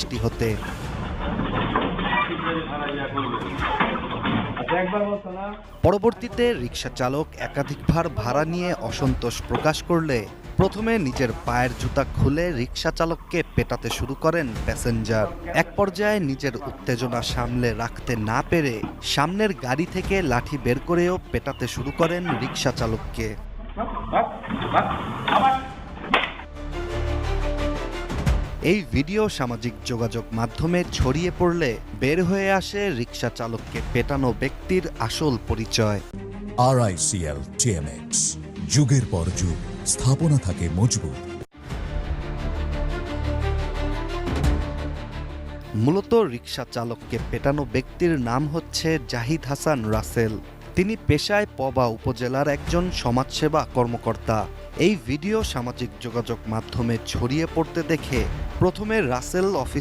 বৃষ্টি হতে। পরবর্তীতে রিকশা চালক একাধিকবার ভাড়া নিয়ে অসন্তোষ প্রকাশ করলে প্রথমে নিজের পায়ের জুতা খুলে রিকশা চালককে পেটাতে শুরু করেন প্যাসেঞ্জার। এক পর্যায়ে নিজের উত্তেজনা সামলে রাখতে না পেরে সামনের গাড়ি থেকে লাঠি বের করেও পেটাতে শুরু করেন রিকশা চালককে। এই ভিডিও সামাজিক যোগাযোগ মাধ্যমে ছড়িয়ে পড়লে বের হয়ে আসে রিকশা চালককে পেটানো ব্যক্তির আসল পরিচয়। RICL TMX, যুগের পর যুগ স্থাপনা থাকে মজবুত। মূলত রিকশা চালককে পেটানো ব্যক্তির নাম হচ্ছে জাহিদ হাসান রাসেল। তিনি পেশায় পবা উপজেলার একজন সমাজসেবা কর্মকর্তা। এই ভিডিও সামাজিক যোগাযোগ মাধ্যমে ছড়িয়ে পড়তে দেখে প্রথমে রাসেল অফিস